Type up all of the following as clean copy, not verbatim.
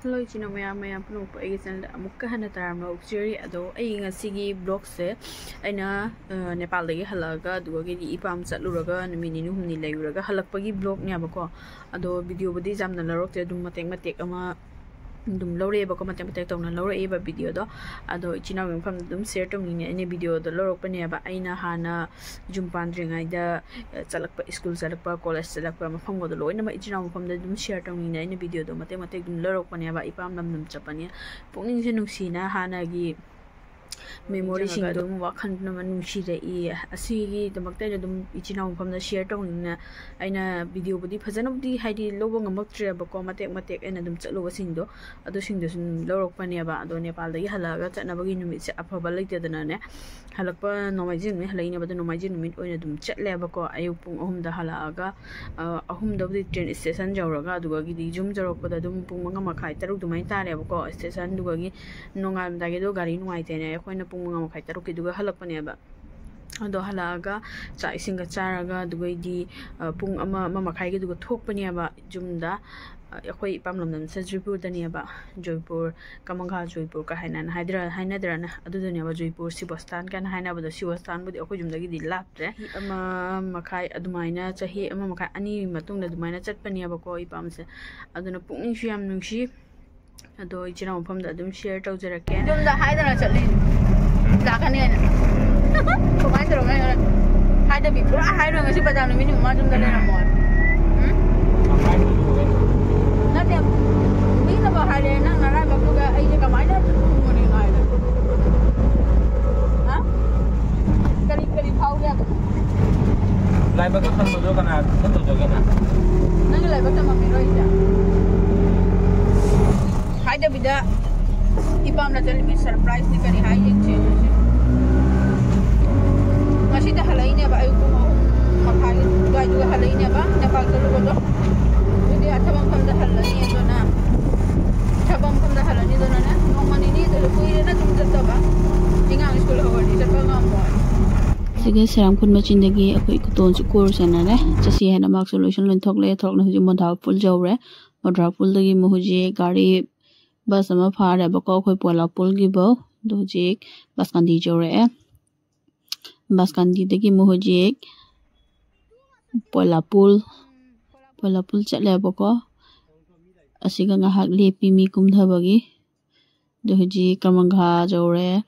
Hello, Chino Maya Punu and Mukahana Taramo Jerry Ado, a Sigi blocks Aina Nepali Halaga, Duagi Epam Satluraga, and Minimuni Lauraga, Halapagi block Nabako, Ado video with this am the Larok, Dumatek Ama. Dum lore ba ko matematik tong na lore ba video do ado china wing from dum share tong ni any video do lore pa ne ba aina hana jumpan ringai da chalak pa school chalak pa college chalak pa mafam go do loina ma china from da dum share tong ni any video do matematik dum lore pa ne ba ipam lam dum chapani pungning se nungsina hana gi memory sing dum wakhan na manungsi re I asigi damakta dum ichina from da share tong ni aina video budi phajana budi haidi lobo ngamak tre ba ko matek ena dum chalo sing do ado sing do sun lorok pani ba ado Nepal da halaga chana bagi numit se afaba leite dana ne halakpa nomaijin me halaina ba nomaijin numit oina dum chatle ba ko ayu pung ahum da halaga ahum da budi train station jawraga aduga gi jum jarok da dum pung manga makhai taruk dumai tare ba ko station duga gi nongal da gi do gari nuai te ne koina pung manga makhai taruk ki duga halakpa ne ba ado halaga cha isinga charaga dugaidi pung ama makhai gi duga thok pani ba jumda akhoi pamlam sa Joypur dani ba Joypur Kamangha Joypur ka hainan Haidana na adu dani ba Joypur Sibastan kan haina ba Sibastan budi akhoi jumdagi di laptre ama makhai adumaina chahi ama makhai ani matung da dumaina chatpani ba ko ipam se aduna pungning fiam nungshi ado ichina mpham da dum share tawjarake jumda Haidana chatli lakani na komai tro ngai haida bi pura hairo ngasi badam ni ma jumda le na mo Nanti, bisa bahaya nang narai bagus juga. Aja kamai dah, mungkin ngai dah. Hah? Kali tahu dia. Lai bagus kan tu juga kan? Nanti lai bagus mami roi dia. Hai dah bida. Epam dah jadi surprise ni kali hai yang change. Masih dah halai ni apa? Ayu tu mau makai juga halai ni apa? Nepal tu juga. Chabam kam da halani do na chabam kam da halani do na no mani ni do kuire na tum jatta ba ingang school hawani jatta ngam mo sige seram kun machin dagi akoi kuton chu course na re chasi hena mark solution lon thok na huji modha pul jawre modha pul dagi mo huji gari bus ama phare ba ko khoi pola pul gi bo do ji bus kandi jawre bus kandi dagi mo huji pola pul chatle bako asiga ngahak lepi mi kumdha bagi doji Kamangha jawre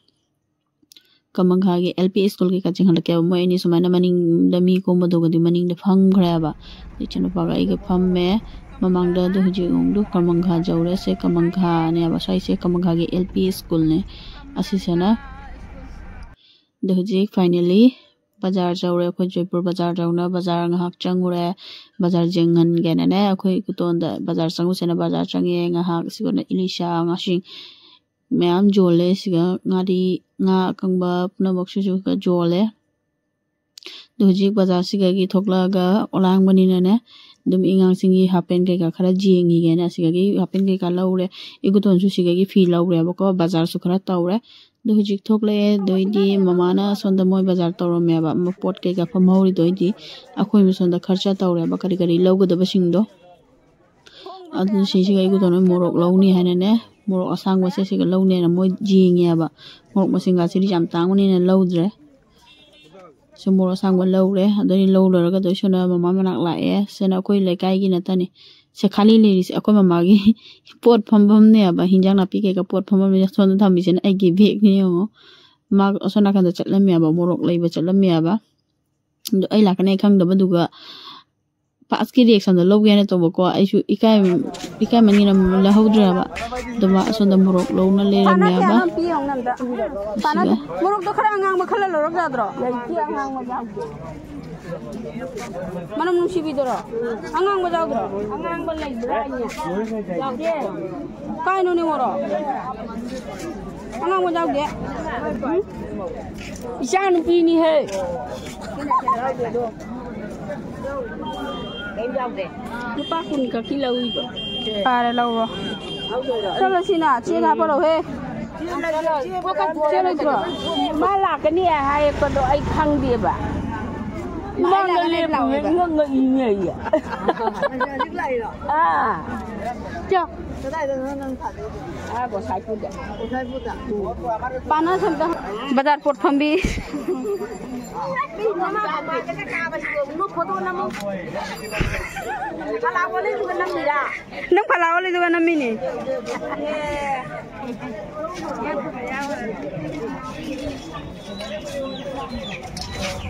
Kamangha gi LP school ki kaching halake mo ini sumana maning da mi ko modo gadi maning da phang khra ba dichana paga iga pham me mamang da doji ongdu Kamangha jawre se Kamangha ne ba sai se Kamangha gi LP school ne asisana doji finally Bazar jawre ko Joypur bazar jawna bazar ngahak changure bazar jengan gena ne akhoi kuton da bazar changu sena bazar change ngahak sigona ilisha ngasing meam jole siga ngari nga kangba pna boksu ju ka jole doji bazar siga gi thokla ga olang bani ne dum ingang singi hapen ke ka khara jingi gena siga gi hapen ke ka laure iguton su siga gi fi laure bako bazar su khara taure doji thokle doidi mamana sonda moi bazar tawro me ba pot ke ga famhauri doidi akhoi mi sonda kharcha tawre ba kari logo da basing do adu sisi ga iguton morok lawni hanene morok asang ba se ga lawne na moi jingi ba morok masinga siri jam tangoni na lawdre so morok asang ba lawre adoni lawlo ga do sona mama manak la e sena koi lekai gi na tani se khali le ri akoi mama gi pot phambam ne ba hinjang na pi ke ka pot phambam me son tham bi sen ai gi bek ni yo ma sona kan da chatlam ya ba morok lei ba chatlam ya ba do ai la kan ai khang da ba du ga pas ki reaction da log ya ne to ba ko ai su ikai mani na la hodra ba do ma son da morok lo na le ram ya ba morok do khara ngang ba khala lo rok da dro lai ki ngang ma ja Mana nungsi bidoro, angang ba jawdro, angang ba lai branya, jawde, kai no ni moro, angang ba jawde, isan pini he, lupa kun ka kilau iba, pare lauro, solo sina, cina apa lo he, cina itu, malah kini hai pada ai khang dia ba. Mang lên lầu ngơ ngơ vậy. 자, पाना सबदा बाजार pot फंबी नंग फलावले दुगा नमिनी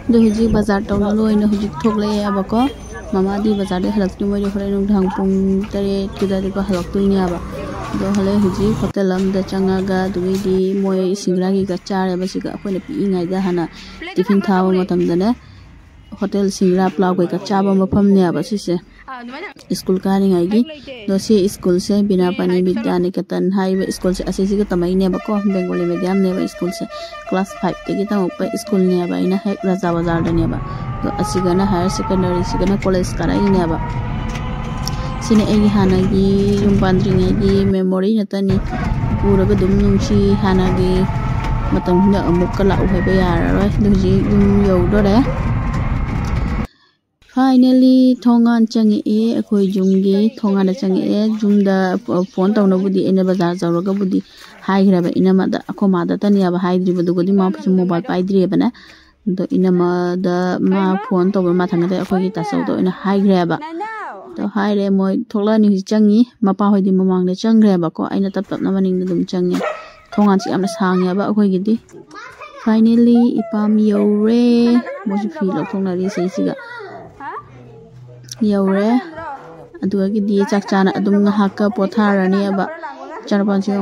हुजी बाजार town लोइना हुजी थोकले आबको मामा दी बाजार दे हलक्ति मोइ खरे नुं धांग पुंग तरे किदारि को हलक्तुइनि आबा दो हले हुजी होटल अमदा चंगागा दुगी दी मोइ सिंगरा की चारे बसिगा अखोइना पिइङाइ दा हना टिफिन थाबा मतमदने होटल सिंगरा प्लाव को चाबा मफमने आबा सिसे स्कूल कारिङाइगी दो से स्कूल से बिना पानी विद्यानिकेतन हाइबे स्कूल से असिसिगा तमाइने बको बेंगोली मीडियम ने स्कूल से क्लास 5 तेगी तमप स्कूल ने आबा इना हेक राजा बाजार दने आबा तो असिगना हायर सेकेंडरी सिगना कॉलेज कराइने आबा सिने एगी हानागी युम पांद्रिङाइगी मेमोरी नतनी पूरगा दुम नुंसी हानागी मतमना अमुक लाउ हेबे याररोय दुजी युम यौदोरे फाइनली थोंगान चंगे अखोय जुमगी थोंगान चंगे जुमदा फोन तौनबुदी एने बाजार जौरगा बुदी हाइग्राबा इनामादा अखोमादा तनियाबा हाइद्रिबदुगोदी माफसु मोबाइल पाइद्रिबना दो इनामादा मा फोन तौबा मा थांगदा अखोयगी तासौदो इना हाइग्राबा तो हाइरे मोय थोलानि चंगी मपा होइदी ममांगदे चंग्रेबा को आइना तप तपना मनिंगदा दुम चंगे थोंगान सी यामना सांगयाबा अखोयगिदी finally इपाम you're मोजु fee लथोंनारि सेसिगा you're अदुगी the चाकचाना अदुम ngahaka पोथारानी अब चरपान से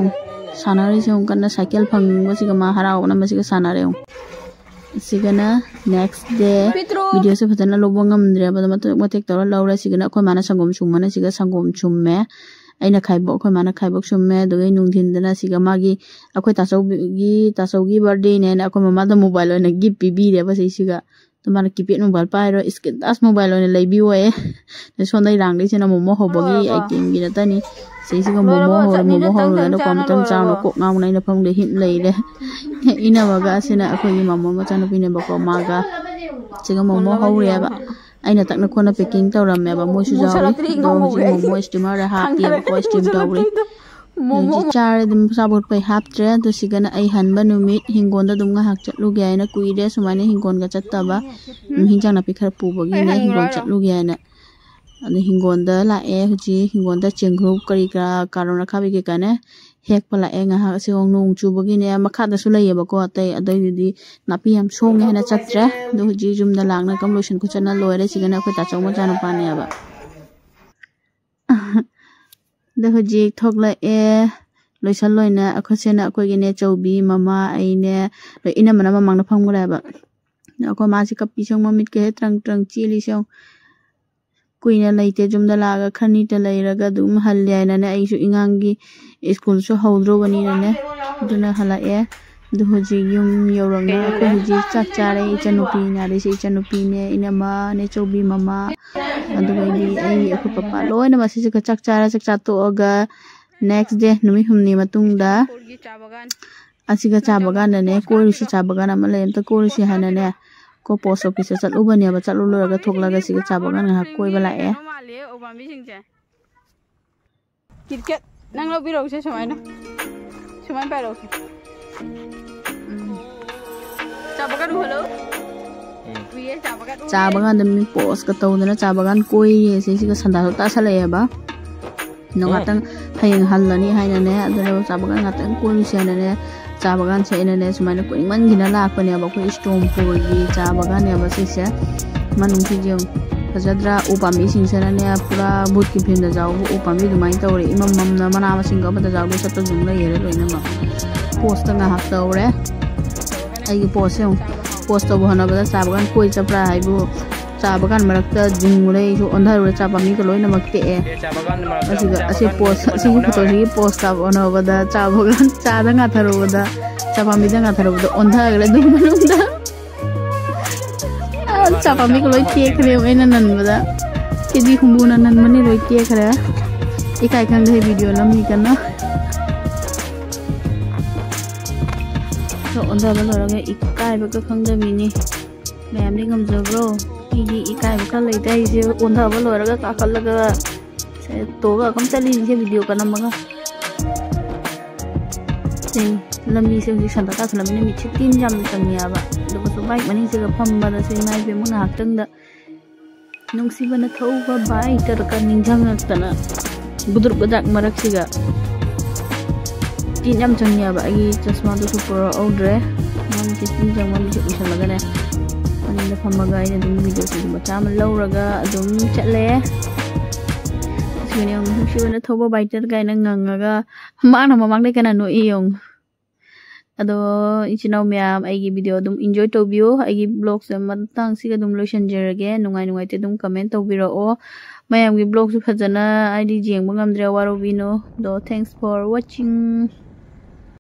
सानारी से कन्ना साइकिल फंगबसिगा मा हरावना मसिगा सानारे सिगना नेक्स्ट डे वीडियो से फजना लोबो ngamdre बद मतेक तोरा लौरा सिगना खो माना संगम सुमना सिगा संगम सुममे aina khaibok khoi mana khaibok summe dogai nungthin dana siga magi akhoi tasaugi birthday ne na akhoi mama da mobile na gift pibi re ba siga तुम्हारा keypad mobile पाइरो screen touch mobile ओने लेबी ओए सोंदै रांगदै सेना momo होबगी item गी नतनी सेसिगा मोमो हो न कमतम चाउन को ngaunai na phangde him leire ina baga sena akhoi mamo macha no pine bako maga siga momo hore ba aina takna khona packing tawramme ba moi su jawi momo steamer ra hap ye ko steam tawri momo चार दम साबोट पे half tray तो सिगना आई हनबा नुमित हिंगोन दा दुम nga hak chatlu ge na kuide sumaine हिंगोन ga chattaba hinjang na pikhar pubogi na हिंगोन chatlu ge na ani हिंगोन दा la e huji हिंगोन दा chenggroup kari ka karona khabi ge kana hek pala e nga ha se ong nung chubogi ne makha da su leye ba ko atai adai di napi yam song he na chatre do huji jum da langna completion ku chana loire sigana ko ta chawma chana pa ne ba the hojik thokla e loisan loina akhosena akoigine chaubi mama aine ina mana mamang na phamgra ba ako ma si kapi song mamit ke trang chili song kuina leite jumda laga khani ta leiraga dum halyaina ne aisu ingangi school so hawdro bani ne duna hala e the hojik yum yoranga ko hojik chak chare ichanupi na re se ichanupi ne ina ma ne chaubi mama अदुगैली आई अखु पप्पा लोइना मासी से चक चारा चक चातो ओगा next day नुमी हमनी मतुंगदा असिगा चा बगान ने कोरिसि चा बगान अमा लेमता कोरिसि हाना ने को पोस्ट ऑफिस चलुबने बा चलु लोरगा थोकलागा सिगा चा बगान हा कोइबा लाए ओबामी सिंगजे क्रिकेट नंग लो बिरो से समाय पारो चा बगान हेलो चाबगान दम पोस्ट का तौदना चाबगान कोई सेसिगा संदा ता सलेबा नंगातंग हयंग हल्लनी हाइना ने अदरो चाबगान गातंग कोई सेना ने चाबगान सेना ने सुमाइना कोई मंगिना लाकपने अब को स्टोम पोगी चाबगान ने अब सेसे मनुं सिजों फजद्रा उपामी सिंसना ने पूरा भूत की फिल्म जाओ उपामी दुमाइन तौरे इमम ममना मना मसिंगा बता जाओ सत्तो जुंगला येरे लोइना मा post nga hak tawre ai post post अब हना बदा चाबगान कोई चपरा हाइबु चाबगान मरक्ता जुंगले जो अंधार चापामी को लोइना मक्ते ए असिगा असे पोस्ट असे फोटो सी पोस्ट अब हना बदा चाबगान चादा nga थारो बदा चापामी दा nga थारो बदा अंधागले दुमनुदा चापामी को लोइ के खरे एना नन बदा केदी खुंबुना नन मने लोइ के खरे इकाय खंग दे वीडियो लमी कना तो अंदर बलोरगे इकाय बक खंगदबिनी मैम नि गमजब्रो इगी इकाय बक लैता इसे अंदर बलोरगा काखलगा toga kam chali ni video kana maga lambi se ji santa ka lambi mi chitin jam tangya ba do ko bike mani se ga phamba da se mai be mun haktang da nung si bana thau ba bike tar ka ningjang tana budur badak marak siga tin jam tangya ba ai chasma do super odre man chitin jam man ji usan laga ne ani da phamba ga ina dum video se ma ta man lauraga dum chatle Yung siya na thoba biter kay na ngangaga maan na mamang kana no iyong ado ichinaw miyam ay video dum enjoy to view ay vlog sa matang siga dum lotion jerage nungay te dum comment to biro o mayam gi vlog su phajana ay di jeng bangam dra waro bino do thanks for watching.